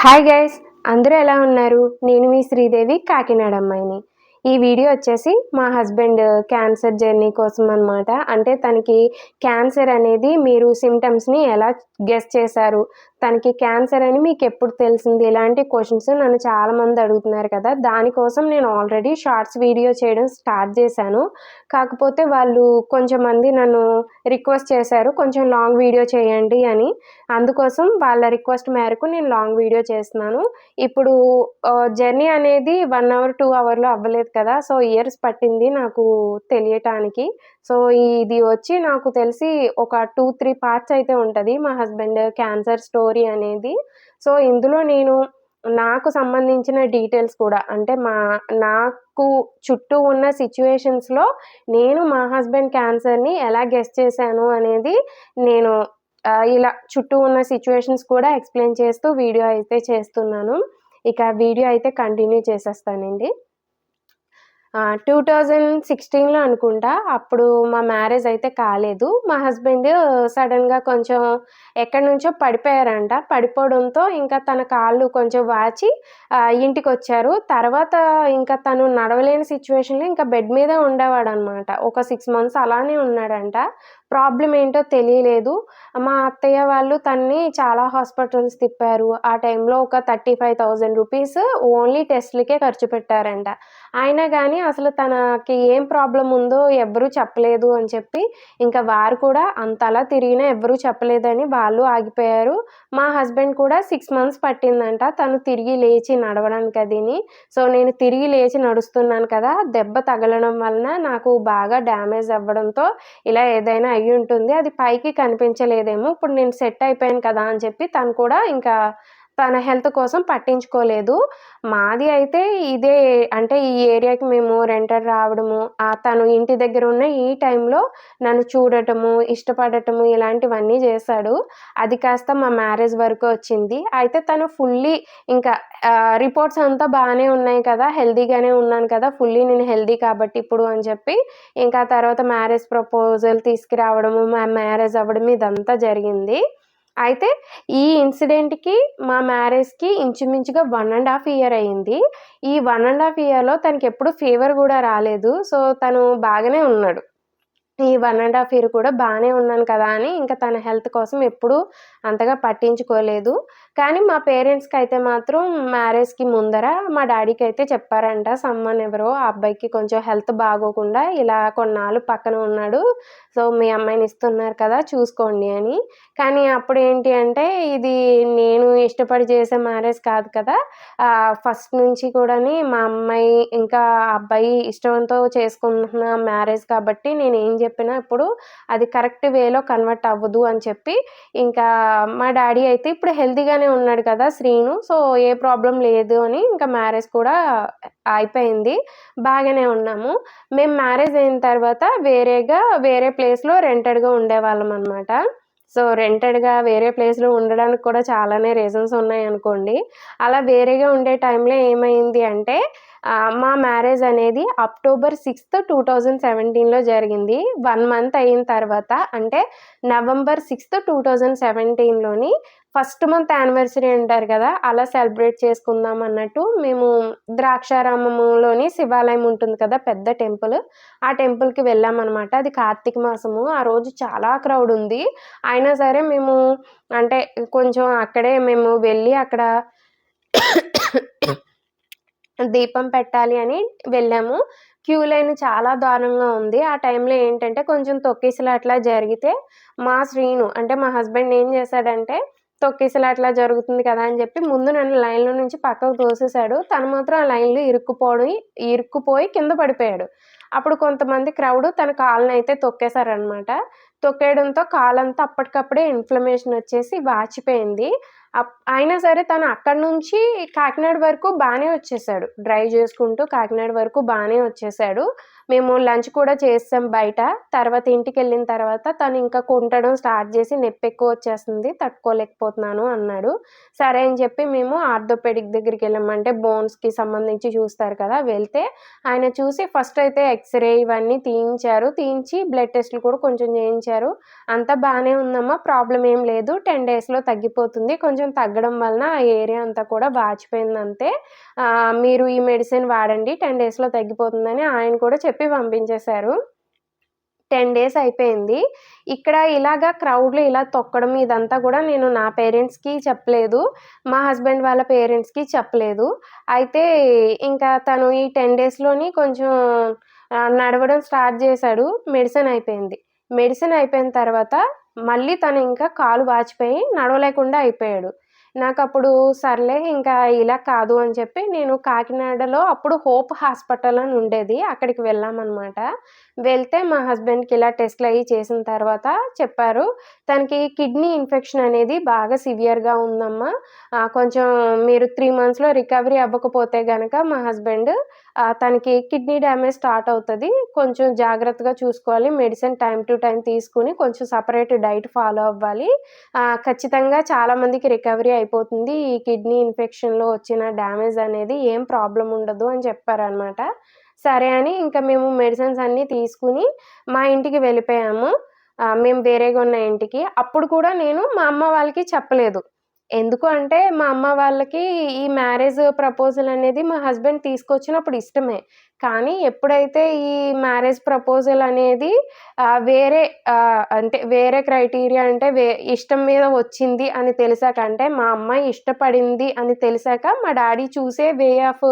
Hi guys, అందరూ ఎలా ఉన్నారు? నేను మీ శ్రీదేవి, కాకినాడ అమ్మాయిని. ఈ వీడియో వచ్చేసి మా హస్బెండ్ క్యాన్సర్ జర్నీ కోసం అనమాట. అంటే తనకి క్యాన్సర్ అనేది మీరు సిమ్టమ్స్ని ఎలా గెస్ చేశారు, తనకి క్యాన్సర్ అని మీకు ఎప్పుడు తెలిసింది, ఇలాంటి క్వశ్చన్స్ నన్ను చాలామంది అడుగుతున్నారు కదా. దానికోసం నేను ఆల్రెడీ షార్ట్స్ వీడియో చేయడం స్టార్ట్ చేశాను. కాకపోతే వాళ్ళు కొంచెం మంది నన్ను రిక్వెస్ట్ చేశారు, కొంచెం లాంగ్ వీడియో చేయండి అని. అందుకోసం వాళ్ళ రిక్వెస్ట్ మేరకు నేను లాంగ్ వీడియో చేస్తున్నాను. ఇప్పుడు జర్నీ అనేది 1 అవర్ 2 అవర్‌లో అవ్వలేదు కదా. సో, ఇయర్స్ పట్టింది నాకు తెలియటానికి. సో, ఇది వచ్చి నాకు తెలిసి ఒక 2, 3 పార్ట్స్ అయితే ఉంటది మా హస్బెండ్ క్యాన్సర్ స్టోరీ అనేది. సో, ఇందులో నేను నాకు సంబంధించిన డీటెయిల్స్ కూడా అంటే నాకు చుట్టూ ఉన్న సిట్యుయేషన్స్‌లో నేను మా హస్బెండ్ క్యాన్సర్‌ని ఎలా గెస్ చేశాను అనేది నేను ఇలా చుట్టూ ఉన్న సిట్యుయేషన్స్ కూడా ఎక్స్‌ప్లెయిన్ చేస్తూ వీడియో అయితే చేస్తున్నాను. ఇక వీడియో అయితే కంటిన్యూ చేసేస్తానండి. 2016లో అనుకుంటా. అప్పుడు మా మ్యారేజ్ అయితే కాలేదు. మా హస్బెండ్ సడెన్‌గా కొంచెం ఎక్కడి నుంచో పడిపోయారంట. పడిపోవడంతో ఇంకా తన కాళ్ళు కొంచెం వాచి ఇంటికొచ్చారు. తర్వాత ఇంకా తను నడవలేని సిట్యుయేషన్‌లో ఇంకా బెడ్ మీదే ఉండేవాడనమాట. ఒక 6 మంత్స్ అలానే ఉన్నాడంట. ప్రాబ్లమ్ ఏంటో తెలియలేదు. మా అత్తయ్య వాళ్ళు తనని చాలా హాస్పిటల్స్ తిప్పారు. ఆ టైంలో ఒక 35,000 రూపీస్ ఓన్లీ టెస్ట్‌లకే ఖర్చు పెట్టారంట. అయినా గానీ అసలు తనకి ఏం ప్రాబ్లమ్ ఉందో ఎవ్వరూ చెప్పలేదు అని చెప్పి, ఇంకా వారు కూడా అంతలా తిరిగినా ఎవ్వరూ చెప్పలేదని వాళ్ళు ఆగిపోయారు. మా హస్బెండ్ కూడా 6 మంత్స్ పట్టిందంట తను తిరిగి లేచి నడవడానికి అదిని. సో, నేను తిరిగి లేచి నడుస్తున్నాను కదా, దెబ్బ తగలడం వలన నాకు బాగా డ్యామేజ్ అవ్వడంతో ఇలా ఏదైనా అయ్యుంటుంది. అది పైకి కనిపించలేదేమో. ఇప్పుడు నేను సెట్ అయిపోయాను కదా అని చెప్పి తను కూడా ఇంకా తన హెల్త్ కోసం పట్టించుకోలేదు. మాది అయితే ఇదే అంటే ఈ ఏరియాకి మేము రెంటెడ్ రావడము, తను ఇంటి దగ్గర ఉన్న ఈ టైంలో నన్ను చూడటము, ఇష్టపడటము ఇలాంటివన్నీ చేశాడు. అది కాస్త మా మ్యారేజ్ వరకు వచ్చింది. అయితే తను ఫుల్లీ ఇంకా రిపోర్ట్స్ అంతా బానే ఉన్నాయి కదా, హెల్తీగానే ఉన్నాను కదా, ఫుల్లీ నేను హెల్తీ కాబట్టి ఇప్పుడు అని చెప్పి ఇంకా తర్వాత మ్యారేజ్ ప్రపోజల్ తీసుకురావడము, మా మ్యారేజ్ అవ్వడం ఇదంతా జరిగింది. అయితే ఈ ఇన్సిడెంట్‌కి మా మ్యారేజ్‌కి ఇంచుమించుగా 1 ½ ఇయర్ అయింది. ఈ 1 ½ ఇయర్‌లో తనకెప్పుడు ఫీవర్ గూడా రాలేదు. సో, తను బాగానే ఉన్నాడు. ఈ 1 ½ ఇయర్ కూడా బానే ఉన్నాను కదా అని ఇంకా తన హెల్త్ కోసం ఎప్పుడూ అంతగా పట్టించుకోలేదు. కానీ మా పేరెంట్స్‌కైతే మాత్రం మ్యారేజ్‌కి ముందర మా డ్యాడీకైతే చెప్పారంట, సమ్‌వన్ ఎవరో ఆ అబ్బాయికి కొంచెం హెల్త్ బాగోకుండా ఇలా కొన్నాళ్ళు పక్కన ఉన్నాడు. సో, మీ అమ్మాయిని ఇస్తున్నారు కదా, చూసుకోండి అని. కానీ అప్పుడేంటి అంటే ఇది నేను ఇష్టపడి చేసే మ్యారేజ్ కాదు కదా. ఫస్ట్ నుంచి కూడాని మా అమ్మాయి ఇంకా అబ్బాయి ఇష్టంతో చేసుకుంటున్న మ్యారేజ్ కాబట్టి నేనేం చెప్పినా ఇప్పుడు అది కరెక్ట్ వేలో కన్వర్ట్ అవ్వదు అని చెప్పి ఇంకా మా డ్యాడీ అయితే ఇప్పుడు హెల్తీగానే ఉన్నాడు కదా శ్రీను. సో, ఏ ప్రాబ్లమ్ లేదు అని ఇంకా మ్యారేజ్ కూడా అయిపోయింది. బాగానే ఉన్నాము. మేము మ్యారేజ్ అయిన తర్వాత వేరే ప్లేస్‌లో రెంటెడ్‌గా ఉండేవాళ్ళమనమాట. సో, రెంటెడ్‌గా వేరే ప్లేస్‌లో ఉండడానికి కూడా చాలానే రీజన్స్ ఉన్నాయనుకోండి. అలా వేరేగా ఉండే టైంలో ఏమైంది అంటే మా మ్యారేజ్ అనేది అక్టోబర్ 6, 2017లో జరిగింది. 1 మంత్ అయిన తర్వాత అంటే నవంబర్ 6, 2017లోని ఫస్ట్ మంత్ యానివర్సరీ అంటారు కదా, అలా సెలబ్రేట్ చేసుకుందాం అన్నట్టు మేము ద్రాక్షారామములోని శివాలయం ఉంటుంది కదా, పెద్ద టెంపుల్. ఆ టెంపుల్‌కి వెళ్ళామనమాట. అది కార్తీక మాసము. ఆ రోజు చాలా క్రౌడ్ ఉంది. అయినా సరే మేము అంటే కొంచెం అక్కడే మేము వెళ్ళి అక్కడ దీపం పెట్టాలి అని వెళ్ళాము. క్యూ లైన్ చాలా దారుణంగా ఉంది. ఆ టైంలో ఏంటంటే కొంచెం తొక్కిసలాట్లా జరిగితే మా శ్రీను అంటే మా హస్బెండ్ ఏం చేశాడంటే తొక్కిసలాట్లా జరుగుతుంది కదా అని చెప్పి ముందు నన్ను లైన్‌లో నుంచి పక్కకు తోసేసాడు. తను మాత్రం ఆ లైన్‌లో ఇరుక్కుపోయి కింద పడిపోయాడు. అప్పుడు కొంతమంది క్రౌడ్ తన కాలునైతే తొక్కేసారనమాట. తొక్కేయడంతో కాలంతా అప్పటికప్పుడే ఇన్‌ఫ్లమేషన్ వచ్చేసి వాచిపోయింది. అయినా సరే తను అక్కడి నుంచి కాకినాడ వరకు బానే వచ్చేసాడు. డ్రైవ్ చేసుకుంటూ కాకినాడ వరకు బానే వచ్చేసాడు. మేము లంచ్ కూడా చేసేసాం బయట. తర్వాత ఇంటికెళ్ళిన తర్వాత తను ఇంకా కుంటడం స్టార్ట్ చేసి నొప్పెక్కువొచ్చేస్తుంది, తట్టుకోలేకపోతున్నాను అన్నాడు. సరే అని చెప్పి మేము ఆర్థోపెడిక్ దగ్గరికెళ్ళాం. అంటే బోన్స్‌కి సంబంధించి చూస్తారు కదా! వెళ్తే ఆయన చూసి ఫస్ట్ అయితే ఎక్స్‌రే ఇవన్నీ తీయించారు. తీయించి బ్లడ్ టెస్ట్‌లు కూడా కొంచెం చేయించారు. అంతా బానే ఉందమ్మా, ప్రాబ్లమ్ ఏం లేదు. 10 డేస్‌లో తగ్గిపోతుంది. కొంచెం తగ్గడం వలన ఆ ఏరియా అంతా కూడా వాచిపోయిందంతే. మీరు ఈ మెడిసిన్ వాడండి, 10 డేస్‌లో తగ్గిపోతుందని ఆయన కూడా చెప్పి పంపించేశారు. 10 డేస్ అయిపోయింది. ఇక్కడ ఇలాగా క్రౌడ్‌లో ఇలా తొక్కడం ఇదంతా గూడా నేను నా పేరెంట్స్‌కి చెప్పలేదు. మా హస్బెండ్ వాళ్ళ పేరెంట్స్‌కి చెప్పలేదు. అయితే ఇంకా తను ఈ 10 డేస్‌లోని కొంచెం నడవడం స్టార్ట్ చేశాడు. మెడిసిన్ అయిపోయింది. మెడిసిన్ అయిపోయిన తర్వాత మళ్ళీ తను ఇంకా కాలు వాచిపోయి నడవలేకుండా అయిపోయాడు. నాకప్పుడు సర్లే ఇంకా ఇలా కాదు అని చెప్పి నేను కాకినాడలో అప్పుడు హోప్ హాస్పిటల్ అని ఉండేది. అక్కడికి వెళ్ళామనమాట. వెళ్తే మా హస్బెండ్‌కి ఇలా టెస్ట్‌లయి చేసిన తర్వాత చెప్పారు, తనకి కిడ్నీ ఇన్ఫెక్షన్ అనేది బాగా సివియర్‌గా ఉందమ్మా. కొంచెం మీరు 3 మంత్స్‌లో రికవరీ అవ్వకపోతే గనక మా హస్బెండ్ తనకి కిడ్నీ డ్యామేజ్ స్టార్ట్ అవుతది. కొంచెం జాగ్రత్తగా చూసుకోవాలి. మెడిసిన్ టైమ్ టు టైమ్ తీసుకొని కొంచెం సెపరేట్ డైట్ ఫాలో అవ్వాలి. ఖచ్చితంగా చాలా మందికి రికవరీ అయిపోతుంది. ఈ కిడ్నీ ఇన్ఫెక్షన్‌లో వచ్చిన డ్యామేజ్ అనేది ఏం ప్రాబ్లమ్ ఉండదు అని చెప్పారనమాట. సరే అని ఇంకా మేము మెడిసిన్స్ అన్నీ తీసుకొని మా ఇంటికి వెళ్ళిపోయాము. మేము వేరేగా ఉన్న ఇంటికి. అప్పుడు కూడా నేను మా అమ్మ వాళ్ళకి చెప్పలేదు. ఎందుకు అంటే మా అమ్మ వాళ్ళకి ఈ మ్యారేజ్ ప్రపోజల్ అనేది మా హస్బెండ్ తీసుకొచ్చినప్పుడు ఇష్టమే. కానీ ఎప్పుడైతే ఈ మ్యారేజ్ ప్రపోజల్ అనేది వేరే అంటే వేరే క్రైటీరియా అంటే ఇష్టం మీద వచ్చింది అని తెలిసాక, అంటే మా అమ్మాయి ఇష్టపడింది అని తెలిసాక మా డ్యాడీ చూసే వే ఆఫ్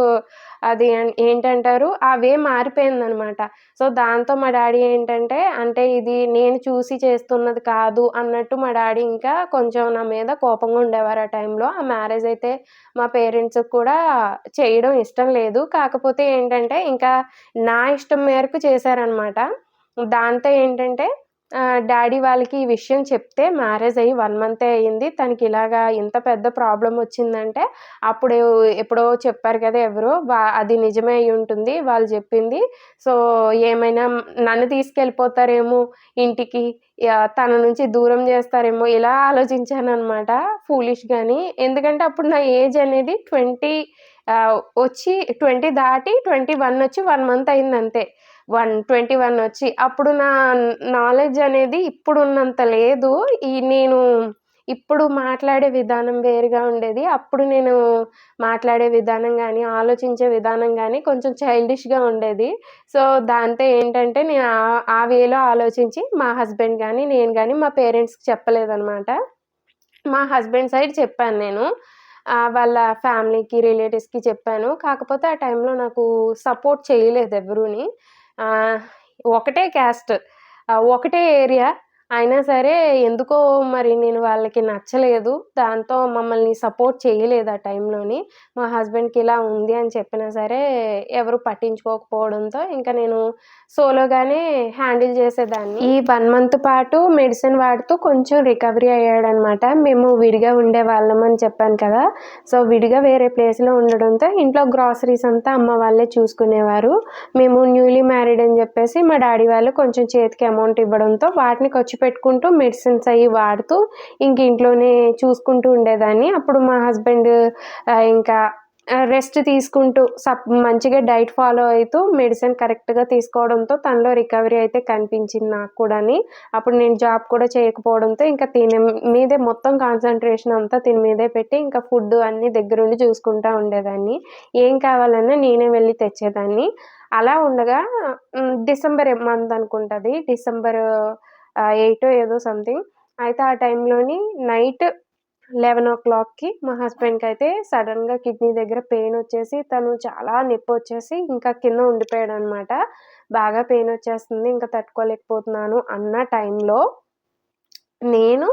అది ఏంటంటారు, ఆ వే మారిపోయిందనమాట. సో, దాంతో మా డ్యాడీ ఏంటంటే, అంటే ఇది నేను చూసి చేస్తున్నది కాదు అన్నట్టు మా డ్యాడీ ఇంకా కొంచెం నా మీద కోపంగా ఉండేవారు ఆ టైంలో. ఆ మ్యారేజ్ అయితే మా పేరెంట్స్‌కి కూడా చేయడం ఇష్టం లేదు. కాకపోతే ఏంటంటే, ఇంకా నా ఇష్టం మేరకు చేశారనమాట. దాంతో ఏంటంటే డ్యాడీ వాళ్ళకి ఈ విషయం చెప్తే మ్యారేజ్ అయ్యి 1 మంతే అయింది. తనకిలాగా ఇంత పెద్ద ప్రాబ్లమ్ వచ్చిందంటే, అప్పుడు ఎప్పుడో చెప్పారు కదా ఎవరో, అది నిజమే అయ్యుంటుంది వాళ్ళు జెప్పింది. సో, ఏమైనా నన్ను తీసుకెళ్ళిపోతారేమో ఇంటికి, తన నుంచి దూరం జేస్తారేమో ఇలా ఆలోచించాననమాట ఫూలిష్‌గాని. ఎందుకంటే అప్పుడు నా ఏజ్ అనేది 20 వచ్చి 20 దాటి 21 వచ్చి 1 మంత్ అయిందంతే. 21 వచ్చి. అప్పుడు నా నాలెడ్జ్ అనేది ఇప్పుడున్నంత లేదు. నేను ఇప్పుడు మాట్లాడే విధానం వేరుగా ఉండేది. అప్పుడు నేను మాట్లాడే విధానం గానీ, ఆలోచించే విధానం గానీ కొంచెం చైల్డిష్‌గా ఉండేది. సో, దాంతో ఏంటంటే నేను ఆ వేలో ఆలోచించి మా హస్బెండ్ గానీ, నేను గానీ మా పేరెంట్స్‌కి చెప్పలేదనమాట. మా హస్బెండ్ సైడ్ చెప్పాను నేను. వాళ్ళ ఫ్యామిలీకి, రిలేటివ్స్‌కి చెప్పాను. కాకపోతే ఆ టైంలో నాకు సపోర్ట్ చేయలేదు ఎవ్వరూని. ఆహ్, ఒకటే క్యాస్ట్, ఒకటే ఏరియా. అయినా సరే ఎందుకో మరి నేను వాళ్ళకి నచ్చలేదు. దాంతో మమ్మల్ని సపోర్ట్ చేయలేదు ఆ టైంలోని. మా హస్బెండ్‌కి ఇలా ఉంది అని చెప్పినా సరే ఎవరు పట్టించుకోకపోవడంతో ఇంక నేను సోలోగానే హ్యాండిల్ చేసేదాన్ని. ఈ 1 మంత్ పాటు మెడిసిన్ వాడుతూ కొంచెం రికవరీ అయ్యాడనమాట. మేము విడిగా ఉండేవాళ్ళం అని చెప్పాను కదా! సో, విడిగా వేరే ప్లేస్‌లో ఉండడంతో ఇంట్లో గ్రాసరీస్ అంతా అమ్మ వాళ్ళే చూసుకునేవారు. మేము న్యూలీ మ్యారీడ్ అని చెప్పేసి మా డ్యాడీ వాళ్ళు కొంచెం చేతికి అమౌంట్ ఇవ్వడంతో వాటిని ఖర్చు పెట్టుకుంటూ మెడిసిన్స్ అయ్యి వాడుతూ ఇంక ఇంట్లోనే చూసుకుంటూ ఉండేదాన్ని. అప్పుడు మా హస్బెండ్ ఇంకా రెస్ట్ తీసుకుంటూ మంచిగా డైట్ ఫాలో అయితూ మెడిసిన్ కరెక్ట్‌గా తీసుకోవడంతో తనలో రికవరీ అయితే కనిపించింది నాకు కూడాని. అప్పుడు నేను జాబ్ కూడా చేయకపోవడంతో ఇంకా తిని మీదే మొత్తం కాన్సంట్రేషన్ అంతా తిని మీదే పెట్టి ఇంకా ఫుడ్ అన్నీ దగ్గరుండి చూసుకుంటా ఉండేదాన్ని. ఏం కావాలన్నా నేనే వెళ్లి తెచ్చేదాన్ని. అలా ఉండగా డిసెంబర్ మంత్ అనుకుంటా అది. డిసెంబర్ 8 ఏదో సంథింగ్. అయితే ఆ టైంలోని నైట్ 11:00కి మా హస్బెండ్‌కయితే సడెన్‌గా కిడ్నీ దగ్గర పెయినొచ్చేసి తను చాలా నొప్పొచ్చేసి ఇంకా కింద ఉండిపోయాడనమాట. బాగా పెయినొచ్చేస్తుంది, ఇంకా తట్టుకోలేకపోతున్నాను అన్న టైంలో నేను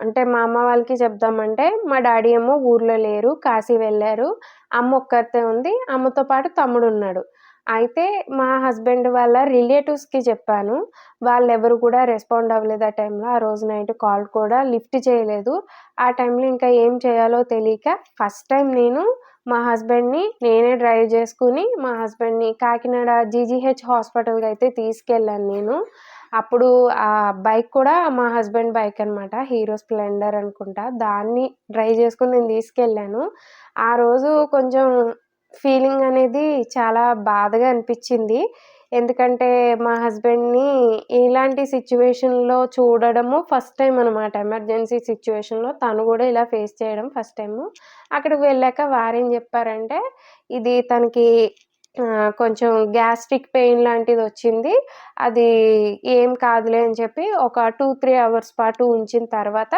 అంటే మా అమ్మ వాళ్ళకి చెప్దామంటే మా డ్యాడీ ఏమో ఊర్లో లేరు. కాశీ వెళ్లారు. అమ్మ ఒక్కతే ఉంది. అమ్మతో పాటు తమ్ముడున్నాడు. అయితే మా హస్బెండ్ వాళ్ళ రిలేటివ్స్‌కి చెప్పాను. వాళ్ళెవరు కూడా రెస్పాండ్ అవ్వలేదు ఆ టైంలో. ఆ రోజు నైట్ కాల్ కూడా లిఫ్ట్ చేయలేదు. ఆ టైంలో ఇంకా ఏం చేయాలో తెలియక ఫస్ట్ టైమ్ నేను మా హస్బెండ్‌ని నేనే డ్రైవ్ చేసుకొని, మా హస్బెండ్‌ని కాకినాడ జీజీహెచ్ హాస్పిటల్‌కైతే తీసుకెళ్ళాను నేను. అప్పుడు ఆ బైక్ కూడా మా హస్బెండ్ బైక్ అనమాట. హీరో స్ప్లెండర్ అనుకుంటా. దాన్ని డ్రైవ్ చేసుకొని నేను తీసుకెళ్ళాను. ఆ రోజు కొంచెం ఫీలింగ్ అనేది చాలా బాధగా అనిపిచ్చింది. ఎందుకంటే మా హస్బెండ్‌ని ఇలాంటి సిట్యుయేషన్‌లో చూడడము ఫస్ట్ టైమ్ అనమాట. ఎమర్జెన్సీ సిట్యుయేషన్‌లో తను గూడా ఇలా ఫేస్ చేయడం ఫస్ట్ టైము. అక్కడికి వెళ్ళాక వారేం జెప్పారంటే, ఇది తనకి కొంచెం గ్యాస్ట్రిక్ పెయిన్ లాంటిదొచ్చింది. అది ఏం కాదులే అని చెప్పి ఒక 2, 3 అవర్స్ పాటు ఉంచిన తర్వాత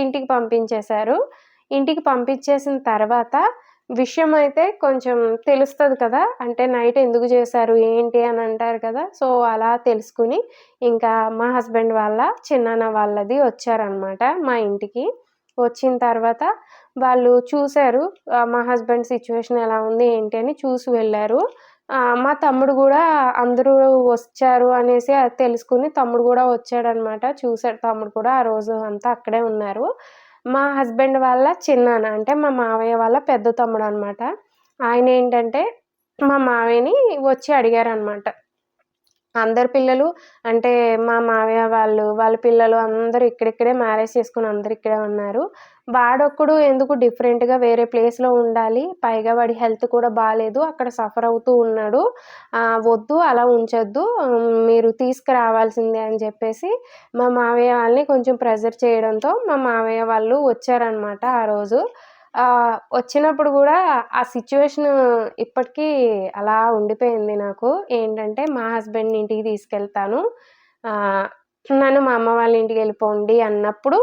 ఇంటికి పంపించేశారు. ఇంటికి పంపించేసిన తర్వాత విషయమైతే కొంచెం తెలుస్తది కదా! అంటే నైట్ ఎందుకు చేశారు, ఏంటి అని అంటారు కదా! సో, అలా తెలుసుకొని ఇంకా మా హస్బెండ్ వాళ్ళ చిన్నాన్న వాళ్ళది వచ్చారనమాట మా ఇంటికి. వచ్చిన తర్వాత వాళ్ళు చూసారు. మా హస్బెండ్ సిట్యుయేషన్ ఎలా ఉంది, ఏంటి అని చూసి వెళ్లారు. మా తమ్ముడు గూడా అందరూ వచ్చారు అనేసి అది తెలుసుకొని తమ్ముడు గూడా వచ్చాడనమాట. చూసాడు తమ్ముడు కూడా ఆ రోజు అంతా అక్కడే ఉన్నారు. మా హస్బెండ్ వాళ్ళ చిన్నాన్న అంటే మా మావయ్య వాళ్ళ పెద్ద తమ్ముడనమాట. ఆయనేంటంటే మా మావయ్యని వచ్చి అడిగారనమాట. అందరి పిల్లలు అంటే మా మావయ్య వాళ్ళ పిల్లలు అందరూ ఇక్కడిక్కడే మ్యారేజ్ చేసుకొని అందరూ ఇక్కడే ఉన్నారు. వాడొక్కడు ఎందుకు డిఫరెంట్‌గా వేరే ప్లేస్‌లో ఉండాలి. పైగా వాడి హెల్త్ కూడా బాలేదు. అక్కడ సఫర్ అవుతూ ఉన్నాడు. వద్దు అలా ఉంచొద్దు. మీరు తీసుకురావాల్సిందే అని చెప్పేసి మా మావయ్య వాళ్ళని కొంచెం ప్రెషర్ చేయడంతో మా మావయ్య వాళ్ళు వచ్చారనమాట ఆ రోజు. వచ్చినప్పుడు గూడా ఆ సిట్యుయేషను ఇప్పటికీ అలా ఉండిపోయింది నాకు. ఏంటంటే మా హస్బెండ్‌ని ఇంటికి తీసుకెళ్తాను. ఆహ్, నన్ను మా అమ్మ వాళ్ళ ఇంటికెళ్ళిపోండి అన్నప్పుడు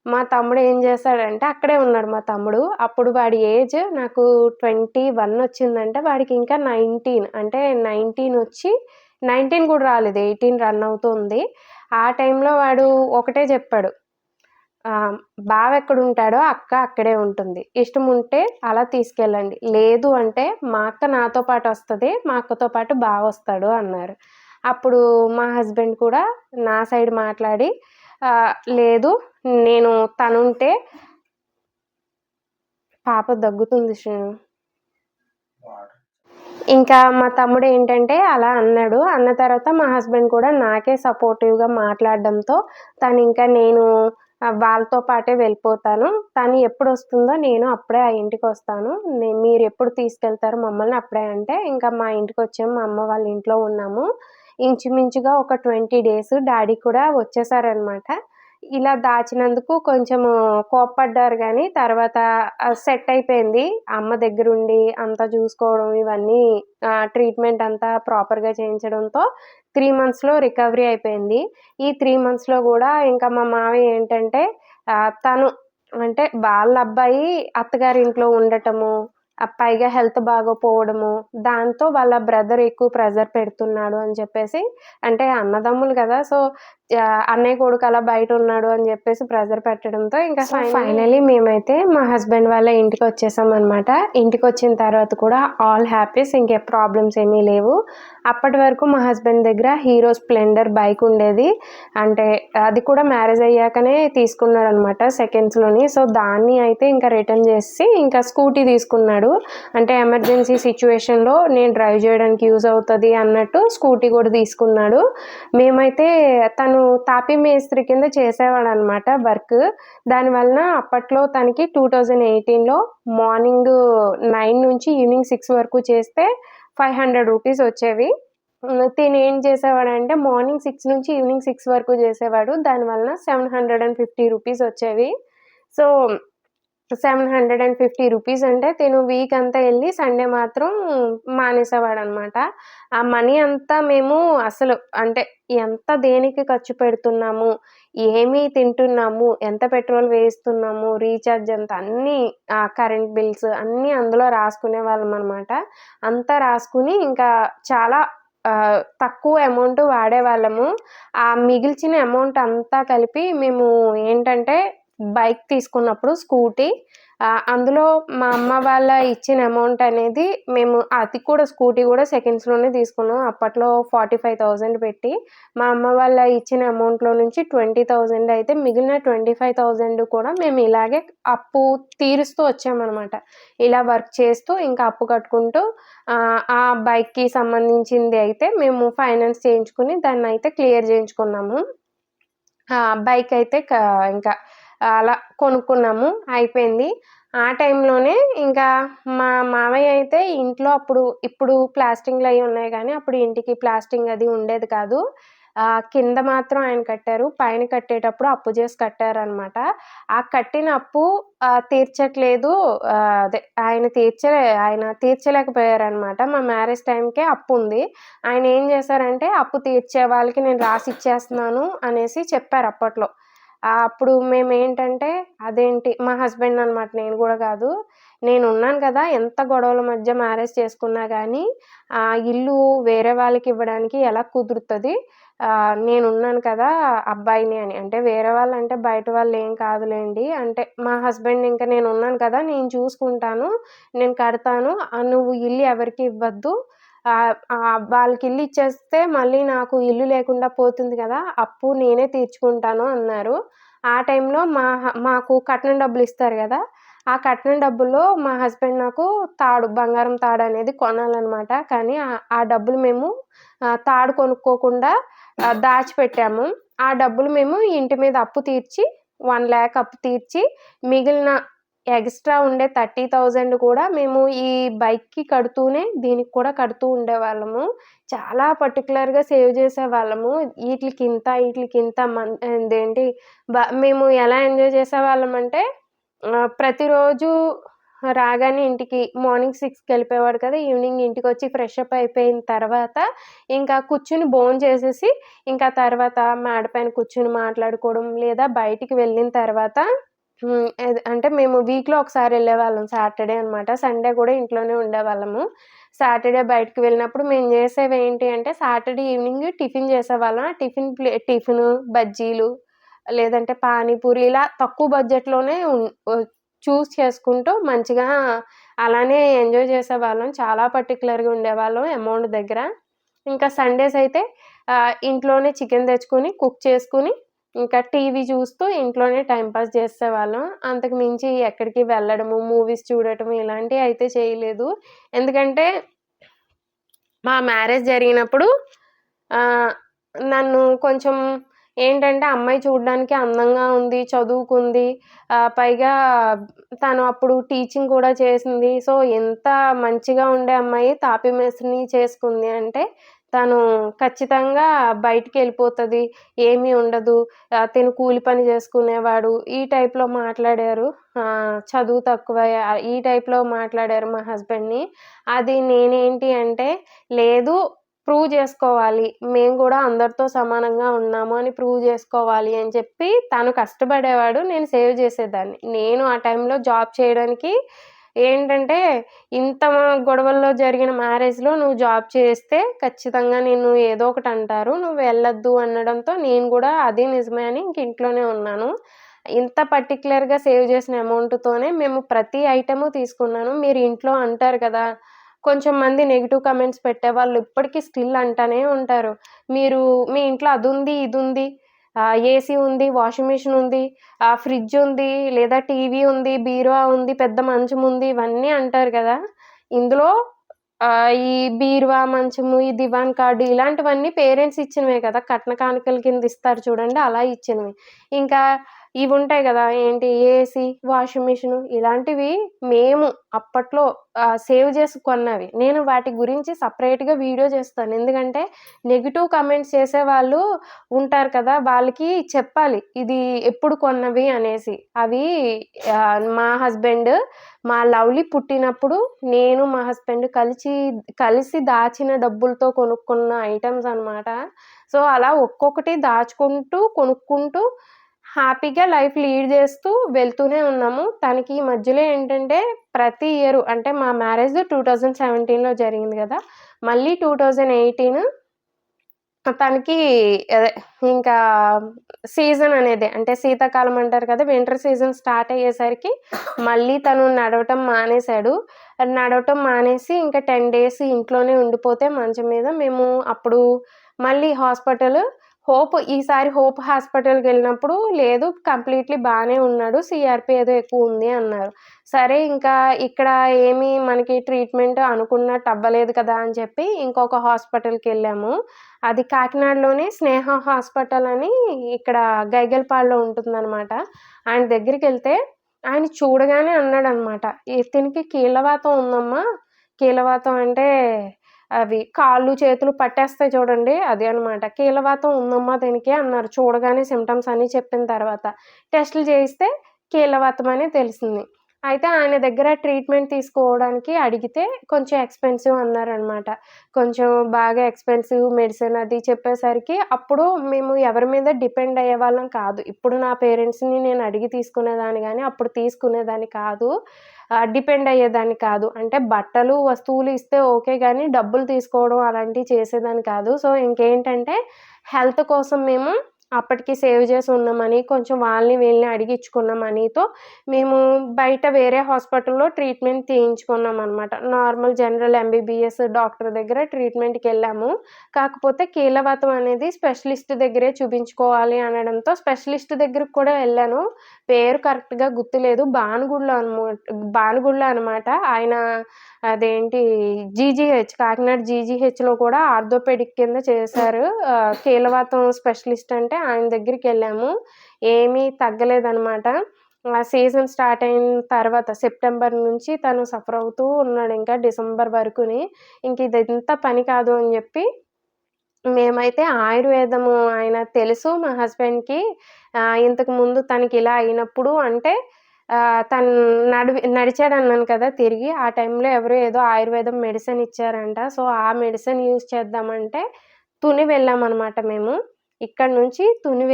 మా తమ్ముడు ఏం చేశాడంటే అక్కడే ఉన్నాడు మా తమ్ముడు. అప్పుడు వాడి ఏజ్ నాకు 21 వచ్చిందంటే వాడికి ఇంకా 19 అంటే 19 వచ్చి 19 కూడా రాలేదు. 18 రన్ అవుతుంది. ఆ టైంలో వాడు ఒకటే చెప్పాడు. బావెక్కడుంటాడో అక్క అక్కడే ఉంటుంది. ఇష్టముంటే అలా తీసుకెళ్ళండి. లేదు అంటే మా అక్క నాతో పాటొస్తది. మా అక్కతో పాటు బావొస్తాడు అన్నారు. అప్పుడు మా హస్బెండ్ కూడా నా సైడ్ మాట్లాడి లేదు నేను తనుంటే పాప దగ్గుతుంది శ్రీను. ఇంకా మా తమ్ముడేంటంటే అలా అన్నాడు. అన్న తర్వాత మా హస్బెండ్ కూడా నాకే సపోర్టివ్‌గా మాట్లాడడంతో తనింకా నేను వాళ్ళతో పాటే వెళ్ళిపోతాను. తను ఎప్పుడొస్తుందో నేను అప్పుడే ఆ ఇంటికొస్తాను. మీరెప్పుడు తీసుకెళ్తారో మమ్మల్ని అప్పుడే అంటే, ఇంకా మా ఇంటికొచ్చాము. మా అమ్మ వాళ్ళ ఇంట్లో ఉన్నాము. ఇంచుమించుగా ఒక 20 డేస్ డ్యాడీ కూడా వచ్చేసారనమాట. ఇలా దాచినందుకు కొంచెము కోప్పడ్డారు గానీ, తర్వాత సెట్ అయిపోయింది. అమ్మ దగ్గరుండి అంతా చూసుకోవడం ఇవన్నీ ట్రీట్మెంట్ అంతా ప్రాపర్‌గా చేయించడంతో 3 మంత్స్‌లో రికవరీ అయిపోయింది. ఈ 3 మంత్స్‌లో గూడా ఇంకా మా మావయ్య ఏంటంటే తను అంటే వాళ్ళ అబ్బాయి అత్తగారింట్లో ఉండటము, పైగా హెల్త్ బాగోపోవడము, దాంతో వాళ్ళ బ్రదర్ ఎక్కువ ప్రెషర్ పెడుతున్నాడు అని చెప్పేసి అంటే అన్నదమ్ములు గదా! సో, అన్నయ్య కొడుకు అలా బయటున్నాడు అని జెప్పేసి ప్రెషర్ పెట్టడంతో ఇంకా ఫైనల్లీ మేమైతే మా హస్బెండ్ వాళ్ళ ఇంటికొచ్చేసామనమాట. ఇంటికొచ్చిన తర్వాత కూడా ఆల్ హ్యాపీస్ ఇంకే ప్రాబ్లమ్స్ ఏమీ లేవు. అప్పటి వరకు మా హస్బెండ్ దగ్గర హీరో స్ప్లెండర్ బైక్ ఉండేది. అంటే అది కూడా మ్యారేజ్ అయ్యాకనే తీసుకున్నాడనమాట సెకండ్స్‌లోని. సో, దాన్ని అయితే ఇంకా రిటర్న్ చేసేసి ఇంకా స్కూటీ తీసుకున్నాడు. అంటే ఎమర్జెన్సీ సిట్యుయేషన్‌లో నేను డ్రైవ్ చేయడానికి యూజ్ అవుతది అన్నట్టు స్కూటీ కూడా తీసుకున్నాడు. మేమైతే తను తాపీ మేస్త్రి కింద చేసేవాడనమాట వర్క్. దానివలన అప్పట్లో తనకి 2018లో మార్నింగ్ 9 నుంచి ఈవినింగ్ 6 వరకు చేస్తే 500 రూపీస్ వచ్చేవి. తినేం చేసేవాడంటే మార్నింగ్ 6 నుంచి ఈవినింగ్ 6 వరకు చేసేవాడు. దానివలన 750 రూపీస్ వచ్చేవి. సో, 750 రూపీస్ అంటే తిను వీక్ అంతా ఎళ్లి సండే మాత్రం మానేసేవాడనమాట. ఆ మనీ అంతా మేము అసలు అంటే ఎంత దేనికి ఖర్చు పెడుతున్నాము, ఏమి తింటున్నాము, ఎంత పెట్రోల్ వేస్తున్నాము, రీచార్జ్ ఎంత అన్నీ కరెంట్ బిల్స్ అన్నీ అందులో రాసుకునేవాళ్ళమనమాట. అంతా రాసుకొని ఇంకా చాలా తక్కువ అమౌంట్ వాడేవాళ్ళము. ఆ మిగిల్చిన అమౌంట్ అంతా కలిపి మేము ఏంటంటే బైక్ తీసుకున్నప్పుడు స్కూటీ అందులో మా అమ్మ వాళ్ళ ఇచ్చిన అమౌంట్ అనేది మేము అది కూడా స్కూటీ కూడా సెకండ్స్‌లోనే తీసుకున్నాం. అప్పట్లో 45,000 పెట్టి. మా అమ్మ వాళ్ళ ఇచ్చిన అమౌంట్‌లో నుంచి 20,000 అయితే మిగిలిన 25,000 కూడా మేము ఇలాగే అప్పు తీరుస్తూ వచ్చామనమాట. ఇలా వర్క్ చేస్తూ ఇంకా అప్పు కట్టుకుంటూ ఆ బైక్‌కి సంబంధించింది అయితే మేము ఫైనాన్స్ చేయించుకొని దాన్నయితే క్లియర్ చేయించుకున్నాము. బైక్ అయితే ఇంకా అలా కొనుక్కున్నాము. అయిపోయింది. ఆ టైంలోనే ఇంకా మా మావయ్య అయితే ఇంట్లో ఇప్పుడు ప్లాస్టింగ్‌లు అయి ఉన్నాయి గానీ, అప్పుడు ఇంటికి ప్లాస్టింగ్ అది ఉండేది కాదు. కింద మాత్రం ఆయన కట్టారు. పైన కట్టేటప్పుడు అప్పు చేసి కట్టారనమాట. ఆ కట్టిన అప్పు తీర్చట్లేదు. అదే ఆయన తీర్చలేకపోయారనమాట. మా మ్యారేజ్ టైంకే అప్పుంది. ఆయన ఏం చేశారంటే, అప్పు తీర్చే వాళ్ళకి నేను రాసిచ్చేస్తున్నాను అనేసి చెప్పారు అప్పట్లో. అప్పుడు మేమేంటంటే, అదేంటి మా హస్బెండ్ అనమాట, నేను గూడా కాదు. నేనున్నాను కదా! ఎంత గొడవల మధ్య మ్యారేజ్ చేసుకున్నా గానీ, ఇల్లు వేరే వాళ్ళకివ్వడానికి ఎలా కుదురుతది? నేనున్నాను కదా అబ్బాయిని అని. అంటే వేరే వాళ్ళంటే బయట వాళ్ళేం కాదులెండి. అంటే మా హస్బెండ్ ఇంక నేనున్నాను కదా! నేను చూసుకుంటాను. నేను కడతాను. నువ్వు ఇల్లు ఎవరికీ ఇవ్వద్దు. వాళ్ళకి ఇల్లు ఇచ్చేస్తే మళ్ళీ నాకు ఇల్లు లేకుండా పోతుంది గదా! అప్పు నేనే తీర్చుకుంటాను అన్నారు. ఆ టైంలో మాకు కట్నం డబ్బులిస్తారు గదా! ఆ కట్నం డబ్బుల్లో మా హస్బెండ్ నాకు బంగారం తాడనేది కొనాలనమాట. కానీ ఆ డబ్బులు మేము తాడు కొనుక్కోకుండా దాచిపెట్టాము. ఆ డబ్బులు మేము ఇంటి మీద అప్పు తీర్చి 1,00,000 అప్పు తీర్చి మిగిలిన ఎక్స్‌ట్రా ఉండే 30,000 కూడా మేము ఈ బైక్‌కి కడుతూనే దీనికి కూడా కడుతూ ఉండేవాళ్ళము. చాలా పర్టిక్యులర్‌గా సేవ్ చేసేవాళ్ళము. ఈట్లికింత, ఈట్లికింత ఇదేంటి మేము ఎలా ఎంజాయ్ చేసేవాళ్ళమంటే, ప్రతిరోజు రాగానే ఇంటికి మార్నింగ్ 6కి వెళ్ళిపోయేవాడు కదా! ఈవినింగ్ ఇంటికొచ్చి ఫ్రెష్ అప్ అయిపోయిన తర్వాత ఇంకా కూర్చొని భోంచేసేసి, ఇంకా తర్వాత మేడ పైన కూర్చొని మాట్లాడుకోవడం, లేదా బయటికి వెళ్ళిన తర్వాత అంటే మేము వీక్‌లో ఒకసారి ఎళ్ళేవాళ్ళం. సాటర్‌డే అనమాట. సండే కూడా ఇంట్లోనే ఉండేవాళ్ళము. సాటర్‌డే బయటికి వెళ్ళినప్పుడు మేము చేసేవేంటి అంటే, సాటర్‌డే ఈవినింగ్ టిఫిన్ చేసేవాళ్ళం. ఆ టిఫిను, బజ్జీలు, లేదంటే పానీపూరి ఇలా తక్కువ బడ్జెట్‌లోనే చూజ్ చేసుకుంటూ మంచిగా అలానే ఎంజాయ్ చేసేవాళ్ళం. చాలా పర్టిక్యులర్‌గా ఉండేవాళ్ళం అమౌంట్ దగ్గర. ఇంకా సండేస్ అయితే ఇంట్లోనే చికెన్ తెచ్చుకొని, కుక్ చేసుకొని, ఇంకా టీవీ చూస్తూ ఇంట్లోనే టైమ్ పాస్ చేసేవాళ్ళం. అంతకు మించి ఎక్కడికి వెళ్ళడము, మూవీస్ చూడటము ఇలాంటియి అయితే చేయలేదు. ఎందుకంటే మా మ్యారేజ్ జరిగినప్పుడు ఆహ్, నన్ను కొంచెం ఏంటంటే, అమ్మాయి చూడ్డానికి అందంగా ఉంది, చదువుకుంది. పైగా తను అప్పుడు టీచింగ్ కూడా చేసింది. సో, ఎంత మంచిగా ఉండే అమ్మాయి తాపీ మేస్త్రిని చేసుకుంది అంటే, తను ఖచ్చితంగా బయటికెళ్ళిపోతది, ఏమీ ఉండదు. తిను కూలి పని చేసుకునేవాడు. ఈ టైప్‌లో మాట్లాడారు. చదువు తక్కువే ఈ టైప్‌లో మాట్లాడారు మా హస్బెండ్‌ని. అది నేనేంటి అంటే, లేదు ప్రూవ్ జేసుకోవాలి. మేము గూడా అందరితో సమానంగా ఉన్నాము అని ప్రూవ్ జేసుకోవాలి అని చెప్పి తను కష్టపడేవాడు. నేను సేవ్ జేసేదాన్ని. నేను ఆ టైంలో జాబ్ చేయడానికి ఏంటంటే, ఇంత గొడవల్లో జరిగిన మ్యారేజ్‌లో నువ్వు జాబ్ చేస్తే ఖచ్చితంగా నిన్ను ఏదో ఒకటంటారు. నువ్వు వెళ్ళొద్దు అనడంతో నేను గూడా అది నిజమే అని ఇంక ఇంట్లోనే ఉన్నాను. ఇంత పర్టిక్యులర్‌గా సేవ్ చేసిన అమౌంట్‌తోనే మేము ప్రతి ఐటెము తీసుకున్నాను. మీరు ఇంట్లో అంటారు కదా! కొంచెం మంది నెగెటివ్ కామెంట్స్ పెట్టేవాళ్ళు ఇప్పటికి స్టిల్ అంటానే ఉంటారు. మీరు మీ ఇంట్లో అదుంది, ఇదుంది, ఏసీ ఉంది, వాషింగ్ మిషన్ ఉంది, ఫ్రిడ్జ్ ఉంది, లేదా టీవీ ఉంది, బీరువా ఉంది, పెద్ద మంచముంది ఇవన్నీ అంటారు గదా! ఇందులో ఈ బీరువా, మంచము, ఈ దివాన్ కాట్ ఇలాంటివన్నీ పేరెంట్స్ ఇచ్చినవే కదా! కట్న కానుకల కింద ఇస్తారు చూడండి అలా ఇచ్చినవి. ఇంకా ఇవుంటాయి గదా! ఏంటి ఏసీ, వాషింగ్ మిషను ఇలాంటివి మేము అప్పట్లో సేవ్ జేసి కొన్నవి. నేను వాటి గురించి సెపరేట్‌గా వీడియో చేస్తాను. ఎందుకంటే నెగెటివ్ కామెంట్స్ చేసేవాళ్ళు ఉంటారు కదా! వాళ్ళకి చెప్పాలి. ఇది ఎప్పుడు కొన్నవి అనేసి. అవి మా హస్బెండ్ మా లవ్లీ పుట్టినప్పుడు నేను, మా హస్బెండ్ కలిసి దాచిన డబ్బులతో కొనుక్కున్న ఐటెమ్స్ అనమాట. సో, అలా ఒక్కొక్కటి దాచుకుంటూ, కొనుక్కుంటూ హ్యాపీగా లైఫ్ లీడ్ జేస్తూ వెళ్తూనే ఉన్నాము. తనకి ఈ మధ్యలో ఏంటంటే ప్రతి ఇయరు అంటే మా మ్యారేజ్ 2017లో జరిగింది గదా! మళ్ళీ 2018 తనకి అదే ఇంకా సీజన్ అనేది అంటే శీతాకాలం అంటారు కదా! వింటర్ సీజన్ స్టార్ట్ అయ్యేసరికి మళ్ళీ తను నడవటం మానేశాడు. నడవటం మానేసి ఇంకా 10 డేస్ ఇంట్లోనే ఉండిపోతే మంచం మీద మేము అప్పుడు మళ్ళీ ఈసారి హోప్ హాస్పిటల్‌కెళ్ళినప్పుడు లేదు కంప్లీట్‌లీ బానే ఉన్నాడు. సీఆర్‌పీ ఏదో ఎక్కువుంది అన్నారు. సరే ఇంకా ఇక్కడ ఏమి మనకి ట్రీట్మెంట్ అనుకున్నట్టు అవ్వలేదు కదా! అని చెప్పి ఇంకొక హాస్పిటల్‌కెళ్ళాము. అది కాకినాడలోనే స్నేహ హాస్పిటల్ అని ఇక్కడ గైగల్‌పాడులో ఉంటుందనమాట. ఆయన దగ్గరికెళ్తే ఆయన చూడగానే అన్నాడనమాట, "ఇతనికి కీళ్ళవాతం ఉందమ్మా." కీళ్ళవాతం అంటే అవి కాళ్ళు, చేతులు పట్టేస్తాయి చూడండి అది అనమాట. "కీళ్ళవాతం ఉందమ్మా దీనికి" అన్నారు. చూడగానే సింప్టమ్స్ అన్నీ చెప్పిన తర్వాత. టెస్టులు చేయిస్తే కీళ్ళవాతం అని తెలిసింది. అయితే ఆయన దగ్గర ట్రీట్మెంట్ తీసుకోవడానికి అడిగితే కొంచెం ఎక్స్‌పెన్సివ్ అన్నారనమాట. కొంచెం బాగా ఎక్స్‌పెన్సివ్ మెడిసిన్ అది చెప్పేసరికి అప్పుడు మేము ఎవరి మీద డిపెండ్ అయ్యేవాళ్ళం కాదు. ఇప్పుడు నా పేరెంట్స్‌ని నేను అడిగి తీసుకునేదాన్ని గానీ, అప్పుడు తీసుకునేదాన్ని కాదు. డిపెండ్ అయ్యేదాన్ని కాదు. అంటే బట్టలు, వస్తువులు ఇస్తే ఓకే గానీ, డబ్బులు తీసుకోవడం అలాంటివి చేసేదాన్ని కాదు. సో, ఇంకేంటంటే హెల్త్ కోసం మేము అప్పటికి సేవ్ చేసి ఉన్న మనీ కొంచెం వాళ్ళని వీళ్ళని అడిగిచ్చుకున్న మనీతో మేము బయట వేరే హాస్పిటల్‌లో ట్రీట్మెంట్ తీయించుకున్నామనమాట. నార్మల్ జనరల్ ఎంబీబీఎస్ డాక్టర్ దగ్గర ట్రీట్మెంట్‌కెళ్ళాము. కాకపోతే కీళ్ళవాతం అనేది స్పెషలిస్ట్ దగ్గరే చూపించుకోవాలి అనడంతో స్పెషలిస్ట్ దగ్గరికి కూడా వెళ్ళాను. పేరు కరెక్ట్‌గా గుర్తులేదు. బానుగుడిలో అనమాట. ఆయన అదేంటి కాకినాడ జీజీహెచ్‌లో కూడా ఆర్థోపెడిక్ కింద చేశారు. కీళ్ళవాతం స్పెషలిస్ట్ అంటే ఆయన దగ్గరికెళ్ళాము. ఏమీ తగ్గలేదనమాట. సీజన్ స్టార్ట్ అయిన తర్వాత సెప్టెంబర్ నుంచి తను సఫర్ అవుతూ ఉన్నాడింకా డిసెంబర్ వరకుని. ఇదంతా పని కాదు అని జెప్పి మేమైతే ఆయుర్వేదము ఆయన తెలుసు మా హస్బెండ్‌కి. ఇంతకుముందు తనకిలా అయినప్పుడు అంటే తను నడిచాడన్నాను కదా! తిరిగి. ఆ టైంలో ఎవరో ఏదో ఆయుర్వేదం మెడిసిన్ ఇచ్చారంట. సో, ఆ మెడిసిన్ యూజ్ చేద్దామంటే తుని వెళ్ళామనమాట మేము. ఇక్కడి నుంచి తుని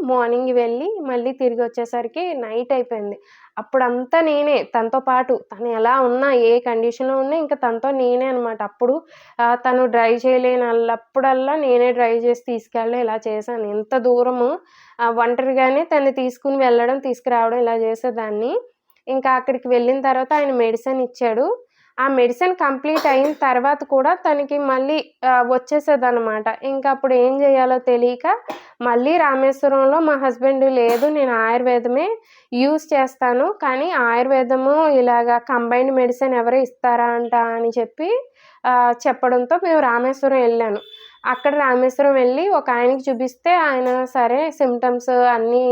మార్నింగ్ వెళ్ళి మళ్ళీ తిరిగొచ్చేసరికి నైట్ అయిపోయింది. అప్పుడంతా నేనే తనతో పాటు. తను ఎలా ఉన్నా, ఏ కండిషన్‌లో ఉన్నా ఇంక తనతో నేనే అనమాట. అప్పుడు తను డ్రైవ్ చేయలేనల్లప్పుడల్లా నేనే డ్రైవ్ చేసి తీసుకెళ్ళడం ఇలా చేశాను. ఇంత దూరము ఒంటరిగానే తన్ని తీసుకొని వెళ్ళడం, తీసుకురావడం ఇలా చేసేదాన్ని. ఇంకా అక్కడికి వెళ్ళిన తర్వాత ఆయన మెడిసిన్ ఇచ్చాడు. ఆ మెడిసిన్ కంప్లీట్ అయిన తర్వాత కూడా తనకి మళ్ళీ వచ్చేసేదనమాట. ఇంకప్పుడు ఏం జేయాలో తెలీక మళ్ళీ రామేశ్వరంలో మా హస్బెండ్ లేదు నేను ఆయుర్వేదమే యూజ్ చేస్తాను. కానీ ఆయుర్వేదము ఇలాగ కంబైన్డ్ మెడిసిన్ ఎవరు ఇస్తారా అంట అని చెప్పి చెప్పడంతో మేము రామేశ్వరం ఎళ్ళాను. అక్కడ రామేశ్వరం వెళ్ళి ఒకాయనకి చూపిస్తే ఆయన సరే సింప్టమ్స్ అన్నీ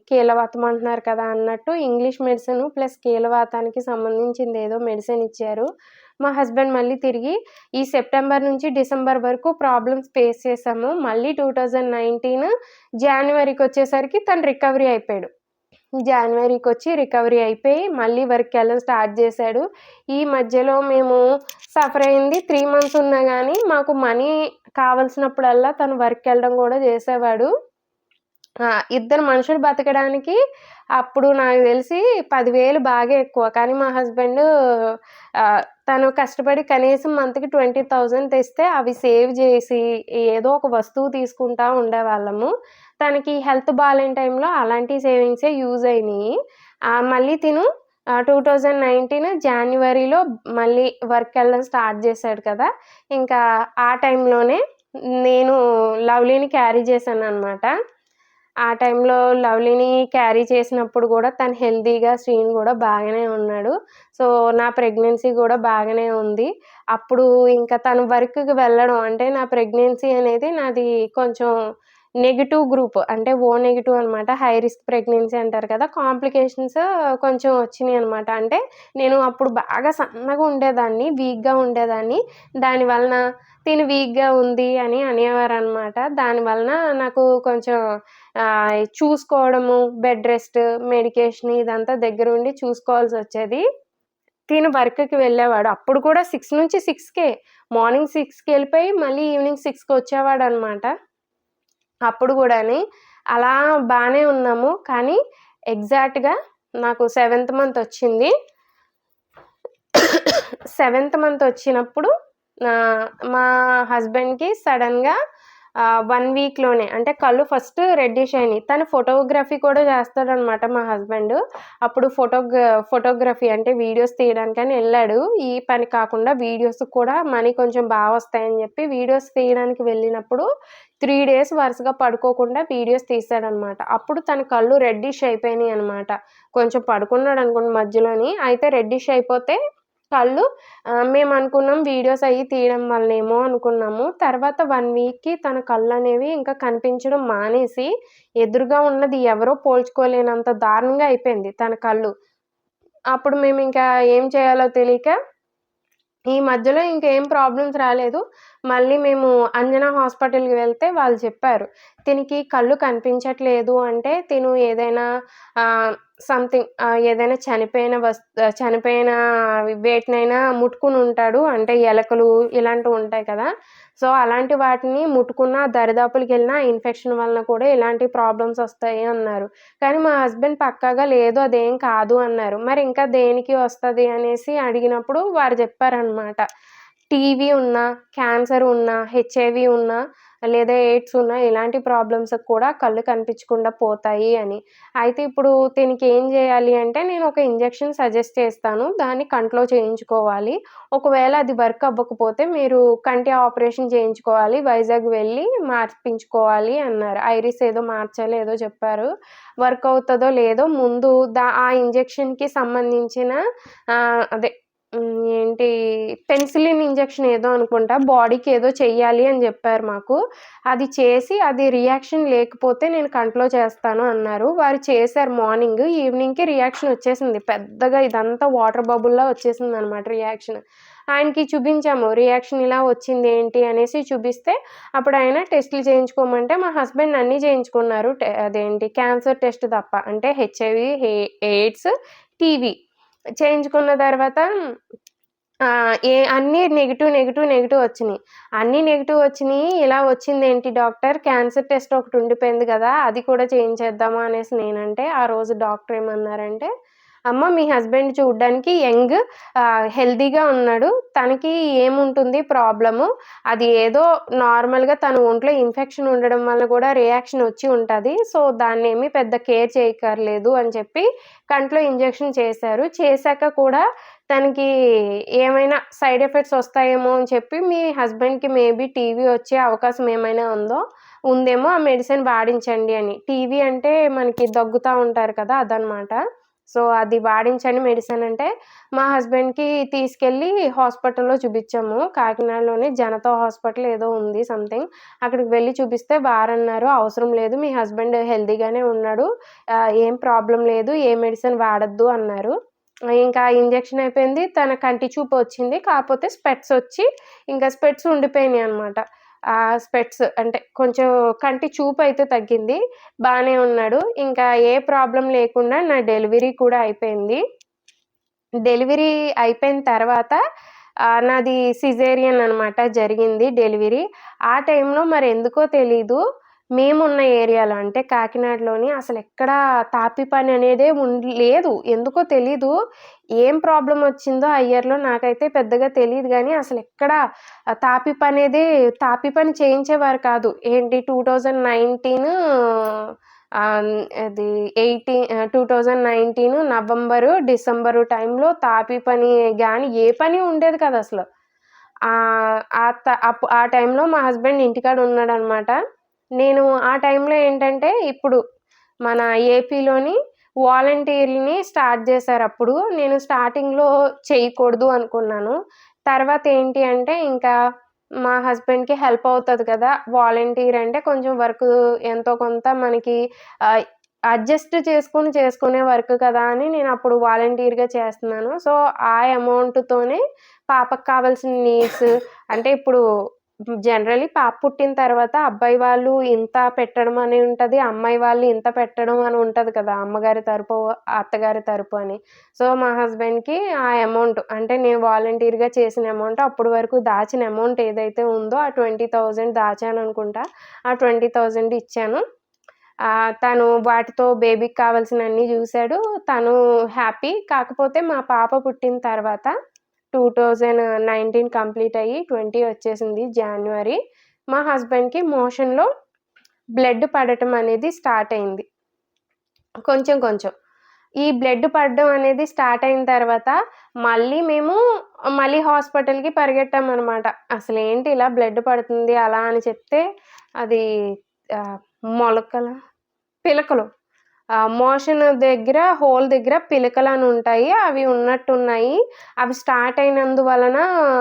కీళ్ళవాతం అంటున్నారు కదా! అన్నట్టు ఇంగ్లీష్ మెడిసిన్ ప్లస్ కీళ్ళవాతానికి సంబంధించింది ఏదో మెడిసిన్ ఇచ్చారు. మా హస్బెండ్ మళ్ళీ తిరిగి ఈ సెప్టెంబర్ నుంచి డిసెంబర్ వరకు ప్రాబ్లమ్స్ ఫేస్ చేశాము. మళ్ళీ 2019 జాన్యువరికొచ్చేసరికి తను రికవరీ అయిపోయాడు. జాన్యువరికొచ్చి రికవరీ అయిపోయి మళ్ళీ వర్క్‌కెళ్ళడం స్టార్ట్ జేశాడు. ఈ మధ్యలో మేము సఫర్ అయింది 3 మంత్స్ ఉన్నా గానీ మాకు మనీ కావాల్సినప్పుడల్లా తను వర్క్‌కెళ్ళడం గూడా జేసేవాడు. ఇద్దరు మనుషులు బతకడానికి అప్పుడు నాకు తెలిసి 10,000 బాగా ఎక్కువ. కానీ మా హస్బెండు తను కష్టపడి కనీసం మంత్‌కి 20,000 తెస్తే అవి సేవ్ జేసి ఏదో ఒక వస్తువు తీసుకుంటా ఉండేవాళ్ళము. తనకి హెల్త్ బాలేని టైంలో అలాంటి సేవింగ్సే యూజ్ అయినియి. మళ్ళీ తిను 2019 జాన్యువరిలో మళ్ళీ వర్క్‌కెళ్ళడం స్టార్ట్ జేశాడు కదా! ఇంకా ఆ టైంలోనే నేను లవ్లీని క్యారీ చేశాననమాట. ఆ టైంలో లవ్లీని క్యారీ చేసినప్పుడు గూడా తను హెల్తీగా శ్రీను గూడా బాగానే ఉన్నాడు. సో, నా ప్రెగ్నెన్సీ గూడా బాగానే ఉంది. అప్పుడు ఇంకా తను వర్క్‌కి వెళ్ళడం అంటే నా ప్రెగ్నెన్సీ అనేది నాది కొంచెం నెగెటివ్ గ్రూప్. అంటే ఓ నెగెటివ్ అనమాట. హై రిస్క్ ప్రెగ్నెన్సీ అంటారు కదా! కాంప్లికేషన్స్ కొంచెం వచ్చినియనమాట. అంటే నేను అప్పుడు బాగా సన్నగా ఉండేదాన్ని. వీక్‌గా ఉండేదాన్ని. దాని వలన తిను వీక్‌గా ఉంది అని అనేవారనమాట. దాని వలన నాకు కొంచెం చూసుకోవడము, బెడ్ రెస్ట్, మెడికేషన్ ఇదంతా దగ్గరుండి చూసుకోవాల్సొచ్చేది. తిను వర్క్‌కి వెళ్ళేవాడు. అప్పుడు కూడా 6-6కే మార్నింగ్ 6కెళ్ళిపోయి మళ్ళీ ఈవినింగ్ 6కొచ్చేవాడనమాట. అప్పుడు గూడాని అలా బానే ఉన్నాము. కానీ ఎగ్జాక్ట్‌గా నాకు సెవెంత్ మంతొచ్చింది. సెవెంత్ మంతొచ్చినప్పుడు మా హస్బెండ్‌కి సడెన్‌గా 1 వీక్‌లోనే అంటే కళ్ళు ఫస్ట్ రెడ్డిష్ అయినియి. తను ఫోటోగ్రఫీ కూడా చేస్తాడనమాట మా హస్బెండ్. అప్పుడు ఫోటోగ్రఫీ అంటే వీడియోస్ తీయడానికని ఎళ్ళాడు. ఈ పని కాకుండా వీడియోస్‌కి కూడా మనీ కొంచెం వస్తాయని జెప్పి వీడియోస్ తీయడానికి వెళ్ళినప్పుడు 3 డేస్ వరుసగా పడుకోకుండా వీడియోస్ తీశాడనమాట. అప్పుడు తన కళ్ళు రెడ్డిష్ అయిపోయినియనమాట. కొంచెం పడుకున్నాడనుకోండి మధ్యలోని. అయితే రెడ్డిష్ అయిపోతే కళ్ళు మేమనుకున్నాం వీడియోస్ అయ్యి తీయడం వల్లనేమో అనుకున్నాము. తర్వాత 1 వీక్‌కి తన కళ్ళనేవి ఇంకా కనిపించడం మానేసి, ఎదురుగా ఉన్నది ఎవరో పోల్చుకోలేనంత దారుణంగా అయిపోయింది తన కళ్ళు. అప్పుడు మేమింకా ఏం చేయాలో తెలీక ఈ మధ్యలో ఇంకేం ప్రాబ్లమ్స్ రాలేదు. మళ్ళీ మేము అంజనా హాస్పిటల్‌కి వెళ్తే వాళ్ళు చెప్పారు. తినికి కళ్ళు కనిపించట్లేదు అంటే తిను ఏదైనా సంథింగ్ ఏదైనా చనిపోయిన వేటినైనా ముట్టుకునుంటాడు. అంటే ఎలకలు ఇలాంటివుంటాయి కదా! సో, అలాంటి వాటిని ముట్టుకున్న దరిదాపులకెళ్ళినా ఇన్ఫెక్షన్ వలన కూడా ఇలాంటి ప్రాబ్లమ్స్ ఒస్తాయి అన్నారు. కానీ మా హస్బెండ్ పక్కాగా లేదు అదేం కాదు అన్నారు. మరి ఇంకా దేనికి వస్తది అనేసి అడిగినప్పుడు వారు చెప్పారనమాట. టీబీ ఉన్నా, క్యాన్సర్ ఉన్నా, హెచ్ఐవీ ఉన్నా, లేదా ఎయిడ్స్ ఉన్నా ఇలాంటి ప్రాబ్లమ్స్‌కి కూడా కళ్ళు కనిపించకుండా పోతాయి అని. అయితే ఇప్పుడు దీనికేం జేయాలి అంటే నేను ఒక ఇంజెక్షన్ సజెస్ట్ చేస్తాను. దాన్ని కంట్లో చేయించుకోవాలి. ఒకవేళ అది వర్క్ అవ్వకపోతే మీరు కంటి ఆపరేషన్ చేయించుకోవాలి. వైజాగ్ వెళ్ళి మార్పించుకోవాలి అన్నారు. ఐరిస్ ఏదో మార్చాలి ఏదో చెప్పారు. వర్క్ అవుతదో లేదో ముందు ఆ ఇంజెక్షన్‌కి సంబంధించిన అదే ఏంటి పెన్సిలిన్ ఇంజెక్షన్ ఏదో అనుకుంటా. బాడీకి ఏదో చెయ్యాలి అని జెప్పారు మాకు. అది చేసి అది రియాక్షన్ లేకపోతే నేను కంట్లో చేస్తాను అన్నారు. వారు చేశారు మార్నింగ్. ఈవినింగ్‌కి రియాక్షన్ వచ్చేసింది. పెద్దగా ఇదంతా వాటర్ బబుల్‌లా వచ్చేసిందనమాట రియాక్షన్. ఆయనకి చూపించాము. రియాక్షన్ ఇలా వచ్చింది ఏంటి అనేసి చూపిస్తే అప్పుడు ఆయన టెస్టులు చేయించుకోమంటే మా హస్బెండ్ అన్నీ చేయించుకున్నారు. అదేంటి క్యాన్సర్ టెస్ట్ తప్ప. అంటే హెచ్ఐవీ, ఎయిడ్స్, టీబీ చేయించుకున్న తర్వాత అన్నీ నెగెటివ్ వచ్చినియి. అన్నీ నెగెటివ్ వచ్చినియి. ఇలా వచ్చిందేంటి డాక్టర్ క్యాన్సర్ టెస్ట్ ఒకటి ఉండిపోయింది గదా! అది కూడా చేయించేద్దామా అనేసి నేనంటే, ఆ రోజు డాక్టర్ ఏమన్నారంటే, "అమ్మ మీ హస్బెండ్ చూడ్డానికి యంగ్ హెల్తీగా ఉన్నాడు. తనకి ఏముంటుంది ప్రాబ్లము, అది ఏదో నార్మల్‌గా తన ఒంట్లో ఇన్ఫెక్షన్ ఉండడం వల్ల కూడా రియాక్షన్ వచ్చి ఉంటది. సో, దాన్నేమి పెద్ద కేర్ చేయక్కర్లేదు" అని చెప్పి కంట్లో ఇంజెక్షన్ చేశారు. చేశాక కూడా తనకి ఏమైనా సైడ్ ఎఫెక్ట్స్ వస్తాయేమో అని చెప్పి మీ హస్బెండ్‌కి మేబీ టీబీ వచ్చే అవకాశం ఏమైనా ఉందేమో ఆ మెడిసిన్ వాడించండి అని. టీబీ అంటే మనకి దగ్గుతా ఉంటారు కదా! అదనమాట. సో, అది వాడించండి మెడిసిన్ అంటే, మా హస్బెండ్‌కి తీసుకెళ్ళి హాస్పిటల్‌లో చూపిచ్చాము. కాకినాడలోని జనతా హాస్పిటల్ ఏదో ఉంది సంథింగ్. అక్కడికి వెళ్లి చూపిస్తే వారన్నారు, "అవసరం లేదు. మీ హస్బెండ్ హెల్తీగానే ఉన్నాడు. ఏం ప్రాబ్లమ్ లేదు. ఏ మెడిసిన్ వాడొద్దు" అన్నారు. ఇంకా ఇంజెక్షన్ అయిపోయింది. తన కంటి చూపు వచ్చింది. కాపోతే ఇంకా స్పెట్స్ ఉండిపోయినాయనమాట. స్పెట్స్ అంటే కొంచెం కంటి చూపయితే తగ్గింది. బానే ఉన్నాడు. ఇంకా ఏ ప్రాబ్లమ్ లేకుండా నా డెలివరీ కూడా అయిపోయింది. డెలివరీ అయిపోయిన తర్వాత నాది సిజేరియన్ అనమాట జరిగింది డెలివరీ. ఆ టైంలో మరెందుకో తెలీదు, మేమున్న ఏరియాలో అంటే కాకినాడలోని అసలెక్కడా తాపి పని అనేదే లేదు. ఎందుకో తెలీదు. ఏం ప్రాబ్లమ్ వచ్చిందో ఆ ఇయర్‌లో నాకైతే పెద్దగా తెలీదు గానీ అసలెక్కడా తాపి పని చేయించేవారు కాదు. ఏంటి 2019 అది 2019 నవంబరు, డిసెంబరు టైంలో తాపి పని గాని ఏ పని ఉండేది కాదసలు. ఆ టైంలో మా హస్బెండ్ ఇంటికాడ ఉన్నాడనమాట. నేను ఆ టైంలో ఏంటంటే, ఇప్పుడు మన ఏపీలోని వాలంటీర్‌లని స్టార్ట్ జేశారప్పుడు. నేను స్టార్టింగ్‌లో చేయకూడదు అనుకున్నాను. తర్వాత ఏంటి అంటే, ఇంకా మా హస్బెండ్‌కి హెల్ప్ అవుతది కదా! వాలంటీర్ అంటే కొంచెం వర్కు ఎంతో కొంత మనకి ఆహ్, అడ్జస్ట్ చేసుకునే వర్క్ కదా! అని నేనప్పుడు వాలంటీర్‌గా చేస్తున్నాను. సో, ఆ అమౌంట్‌తోనే పాపకి కావాల్సిన నీడ్స్ అంటే ఇప్పుడు జనరల్లీ పాప పుట్టిన తర్వాత అబ్బాయి వాళ్ళు ఇంత పెట్టడం అని ఉంటది. అమ్మాయి వాళ్ళు ఇంత పెట్టడం అని ఉంటది కదా! అమ్మగారి తరపు, అత్తగారి తరపు అని. సో, మా హస్బెండ్‌కి ఆ అమౌంట్ అంటే నేను వాలంటీర్‌గా చేసిన అమౌంట్ అప్పటి వరకు దాచిన అమౌంట్ ఏదైతే ఉందో ఆ 20,000 దాచాననుకుంటా. ఆ 20,000 ఇచ్చాను. తను వాటితో బేబీకి కావాల్సినన్ని జూసాడు. తను హ్యాపీ. కాకపోతే మా పాప పుట్టిన తర్వాత 2019 కంప్లీట్ అయ్యి 20 వచ్చేసింది జాన్యువరి. మా హస్బెండ్‌కి మోషన్‌లో బ్లడ్ పడటం అనేది స్టార్ట్ అయింది. కొంచెం కొంచెం. ఈ బ్లడ్ పడడం అనేది స్టార్ట్ అయిన తర్వాత మళ్ళీ హాస్పిటల్‌కి పరిగెట్టామనమాట. అసలేంటి ఇలా బ్లడ్ పడుతుంది అలా అని చెప్తే అది ఆహ్, పిలకలు. మోషన్ దగ్గర హోల్ దగ్గర పిలకలనుంటాయి. అవి ఉన్నట్టున్నాయి. అవి స్టార్ట్ అయినందువలన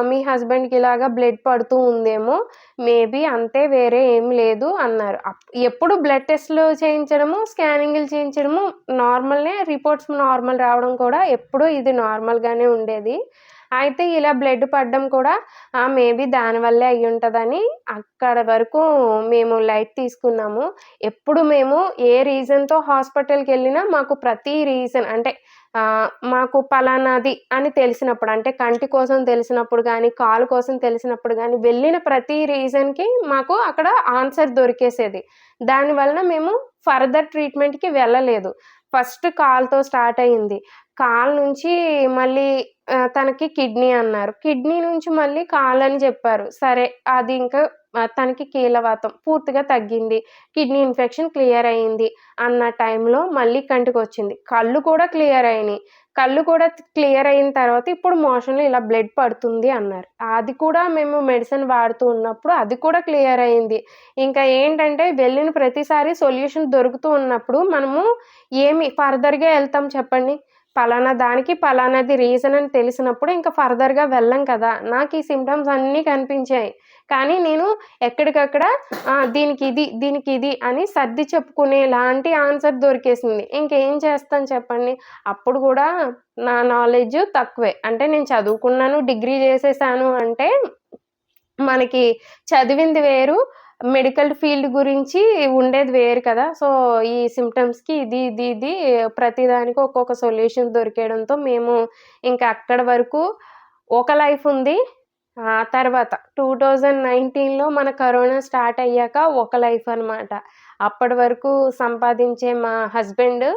మీ హస్బెండ్‌కి ఇలాగా బ్లడ్ పడుతూ ఉందేమో. మేబీ అంతే వేరే ఏం లేదు అన్నారు. ఎప్పుడు బ్లడ్ టెస్ట్‌లు చేయించడము, స్కానింగ్‌లు చేయించడము నార్మలే. రిపోర్ట్స్ నార్మల్ రావడం కూడా ఎప్పుడూ ఇది నార్మల్‌గానే ఉండేది. అయితే ఇలా బ్లడ్ పడడం కూడా మేబీ దానివల్లే అయ్యుంటదని అక్కడ వరకు మేము లైట్ తీసుకున్నాము. ఎప్పుడు మేము ఏ రీజన్‌తో హాస్పిటల్‌కెళ్ళినా మాకు ప్రతి రీజన్ అంటే మాకు పలానాది అని తెలిసినప్పుడు అంటే కంటి కోసం తెలిసినప్పుడు గానీ, కాలు కోసం తెలిసినప్పుడు గానీ, వెళ్ళిన ప్రతి రీజన్‌కి మాకు అక్కడ ఆన్సర్ దొరికేసేది. దాని వలన మేము ఫర్దర్ ట్రీట్‌మెంట్‌కి వెళ్ళలేదు. ఫస్ట్ కాలుతో స్టార్ట్ అయింది. కాలు నుంచి మళ్ళీ తనకి కిడ్నీ అన్నారు. కిడ్నీ నుంచి మళ్ళీ కాలని చెప్పారు. సరే అది ఇంకా తనకి కీళ్ళవాతం పూర్తిగా తగ్గింది. కిడ్నీ ఇన్ఫెక్షన్ క్లియర్ అయింది అన్న టైంలో మళ్ళీ కంటికొచ్చింది. కళ్ళు కూడా క్లియర్ అయినియి. కళ్ళు కూడా క్లియర్ అయిన తర్వాత ఇప్పుడు మోషన్‌లో ఇలా బ్లడ్ పడుతుంది అన్నారు. అది కూడా మేము మెడిసిన్ వాడుతూ ఉన్నప్పుడు అది కూడా క్లియర్ అయింది. ఇంకా ఏంటంటే వెళ్ళిన ప్రతిసారి సొల్యూషన్ దొరుకుతూ ఉన్నప్పుడు మనము ఏమి ఫర్దర్‌గా ఎళ్తాం చెప్పండి? పలానా దానికి పలానాది రీజన్ అని తెలిసినప్పుడు ఇంక ఫర్దర్‌గా వెళ్ళం కదా! నాకు ఈ సింప్టమ్స్ అన్నీ కనిపించాయి. కానీ నేను ఎక్కడికక్కడ దీనికిది అని సర్ది చెప్పుకునేలాంటి ఆన్సర్ దొరికేసింది. ఇంకేం చేస్తాను చెప్పండి? అప్పుడు గూడా నా నాలెడ్జ్ తక్కువే. అంటే నేను చదువుకున్నాను, డిగ్రీ చేసేసాను అంటే మనకి చదివింది వేరు, మెడికల్ ఫీల్డ్ గురించి ఉండేది వేరు కదా! సో, ఈ సింప్టమ్స్‌కి ఇది ప్రతిదానికి ఒక్కొక్క సొల్యూషన్ దొరికేయడంతో మేము ఇంకా అక్కడి వరకు ఒక లైఫ్ ఉంది. తర్వాత 2019లో మన కరోనా స్టార్ట్ అయ్యాక ఒక లైఫ్ అనమాట. అప్పటి వరకు సంపాదించే మా హస్బెండ్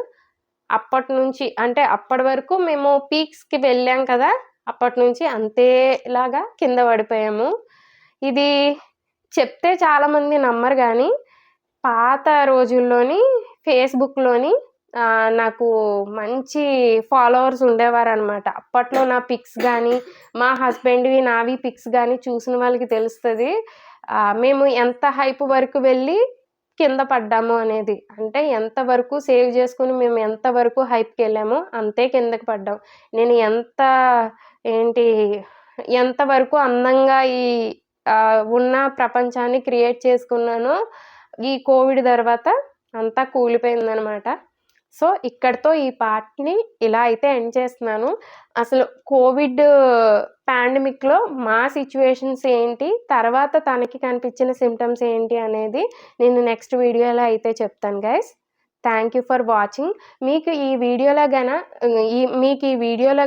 అప్పటినుంచి అంటే అప్పటి వరకు మేము పీక్స్‌కి వెళ్ళాం కదా! అప్పటినుంచి అంతేలాగా కింద పడిపోయాము. ఇది చెప్తే చాలామంది నమ్మరు గానీ, పాత రోజుల్లోని ఫేస్‌బుక్‌లోని నాకు మంచి ఫాలోవర్స్ ఉండేవారనమాట. అప్పట్లో నా పిక్స్ గానీ, మా హస్బెండ్‌వి, నావి పిక్స్ గానీ చూసిన వాళ్ళకి తెలుస్తది. మేము ఎంత హైప్ వరకు వెళ్ళి కింద పడ్డాము అనేది. అంటే ఎంత వరకు సేవ్ చేసుకొని మేము ఎంత వరకు హైప్‌కెళ్ళామో అంతే కిందకి పడ్డాం. నేను ఏంటి ఎంత వరకు అందంగా ఉన్న ప్రపంచాన్ని క్రియేట్ చేసుకున్నానో ఈ కోవిడ్ తర్వాత అంతా కూలిపోయిందనమాట. సో, ఇక్కడితో ఈ పార్ట్‌ని ఇలా అయితే ఎండ్ చేస్తున్నాను. అసలు కోవిడ్ పాండమిక్‌లో మా సిట్యుయేషన్స్ ఏంటి, తర్వాత తనకి కనిపించిన సింప్టమ్స్ ఏంటి అనేది నేను నెక్స్ట్ వీడియోలో అయితే చెప్తాను guys. Thank you for watching. మీకు ఈ వీడియోలో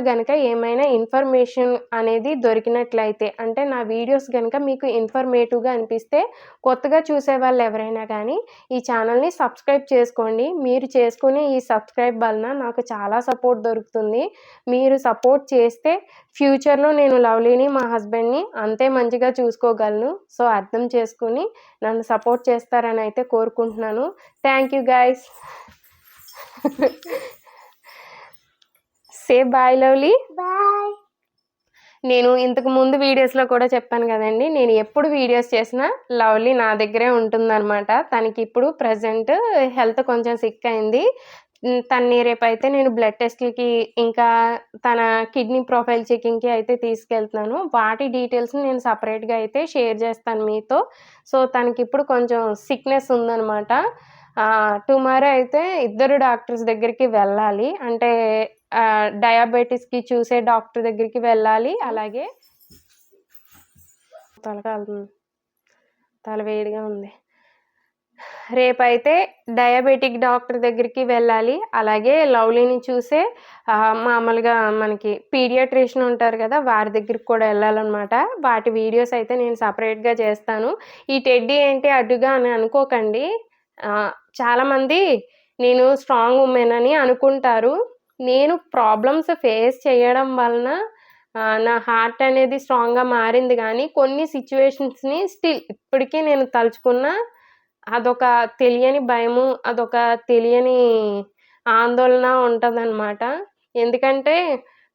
గనక ఏమైనా ఇన్ఫర్మేషన్ అనేది దొరికినట్లయితే అంటే నా వీడియోస్ గనక మీకు ఇన్ఫర్మేటివ్‌గా అనిపిస్తే కొత్తగా చూసేవాళ్ళు ఎవరైనా గానీ ఈ ఛానల్‌ని సబ్స్క్రైబ్ చేసుకోండి. మీరు చేసుకునే ఈ సబ్స్క్రైబ్ వలన నాకు చాలా సపోర్ట్ దొరుకుతుంది. మీరు సపోర్ట్ చేస్తే ఫ్యూచర్‌లో నేను లవ్లీని, మా హస్బెండ్‌ని అంతే మంచిగా చూసుకోగలను. సో, అర్థం చేసుకొని నన్ను సపోర్ట్ చేస్తారని అయితే కోరుకుంటున్నాను. Thank you guys. Say bye lovely. Bye. నేను ఇంతకు ముందు వీడియోస్‌లో కూడా చెప్పాను గదండీ! నేను ఎప్పుడు వీడియోస్ చేసినా లవ్లీ నా దగ్గరే ఉంటుందనమాట. తనకిప్పుడు ప్రెజెంట్ హెల్త్ కొంచెం సిక్ అయింది. తనని రేపైతే నేను బ్లడ్ టెస్ట్‌లకి ఇంకా తన కిడ్నీ ప్రొఫైల్ చెకింగ్‌కి అయితే తీసుకెళ్తున్నాను. వాటి డీటెయిల్స్‌ని నేను సెపరేట్‌గా అయితే షేర్ చేస్తాను మీతో. సో, తనకిప్పుడు కొంచెం సిక్‌నెస్ ఉందనమాట. టుమారో అయితే ఇద్దరు డాక్టర్స్ దగ్గరికి వెళ్ళాలి. అంటే డయాబెటిస్‌కి చూసే డాక్టర్ దగ్గరికి వెళ్ళాలి. అలాగే తల కాలుతుంది. తల వేడిగా ఉంది. రేపైతే డయాబెటిక్ డాక్టర్ దగ్గరికి వెళ్ళాలి. అలాగే లవ్లీని చూసే మామూలుగా మనకి పీడియాట్రిషియన్ ఉంటారు కదా! వారి దగ్గరికి కూడా వెళ్ళాలనమాట. వాటి వీడియోస్ అయితే నేను సెపరేట్‌గా చేస్తాను. ఈ టెడ్డీ ఏంటి అడ్డుగా అని అనుకోకండి. చాలామంది నేను స్ట్రాంగ్ వుమెన్ అని అనుకుంటారు. నేను ప్రాబ్లమ్స్ ఫేస్ చేయడం వలన నా హార్ట్ అనేది స్ట్రాంగ్‌గా మారింది గానీ, కొన్ని సిట్యుయేషన్స్‌ని స్టిల్ ఇప్పటికి నేను తలుచుకున్నా అదొక తెలియని భయము, అదొక తెలియని ఆందోళన ఉంటదనమాట. ఎందుకంటే,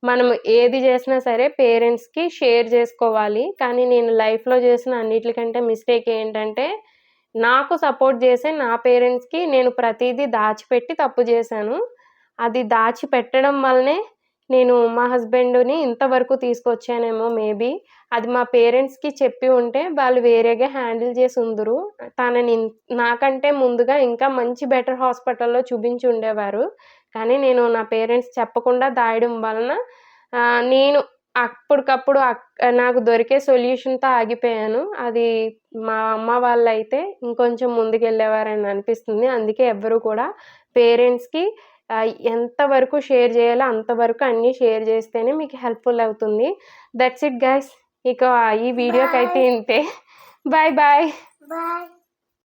మనం ఏది జేసినా సరే పేరెంట్స్‌కి షేర్ జేసుకోవాలి. కానీ నేను లైఫ్‌లో జేసిన అన్నిట్లికంటే మిస్టేక్ ఏంటంటే, నాకు సపోర్ట్ జేసే నా పేరెంట్స్‌కి నేను ప్రతీదీ దాచిపెట్టి తప్పు జేశాను. అది దాచిపెట్టడం వల్లనే నేను మా హస్బెండ్‌ని ఇంతవరకు తీసుకొచ్చానేమో మేబీ. అది మా పేరెంట్స్‌కి చెప్పి ఉంటే వాళ్ళు వేరేగా హ్యాండిల్ చేసుందురు. తనని నాకంటే ముందుగా ఇంకా మంచి బెటర్ హాస్పిటల్‌లో చూపించుండేవారు. కానీ నేను నా పేరెంట్స్ చెప్పకుండా దాయడం వలన నేను అప్పటికప్పుడు నాకు దొరికే సొల్యూషన్‌తో ఆగిపోయాను. అది మా అమ్మ వాళ్ళైతే ఇంకొంచెం ముందుకెళ్ళేవారని అనిపిస్తుంది. అందుకే ఎవ్వరు కూడా పేరెంట్స్‌కి ఎంత వరకు షేర్ జేయాలో అంతవరకు అన్నీ షేర్ జేస్తేనే మీకు హెల్ప్‌ఫుల్ అవుతుంది. That's it guys. ఇక ఈ వీడియోకైతే ఇంతే. Bye bye. బాయ్.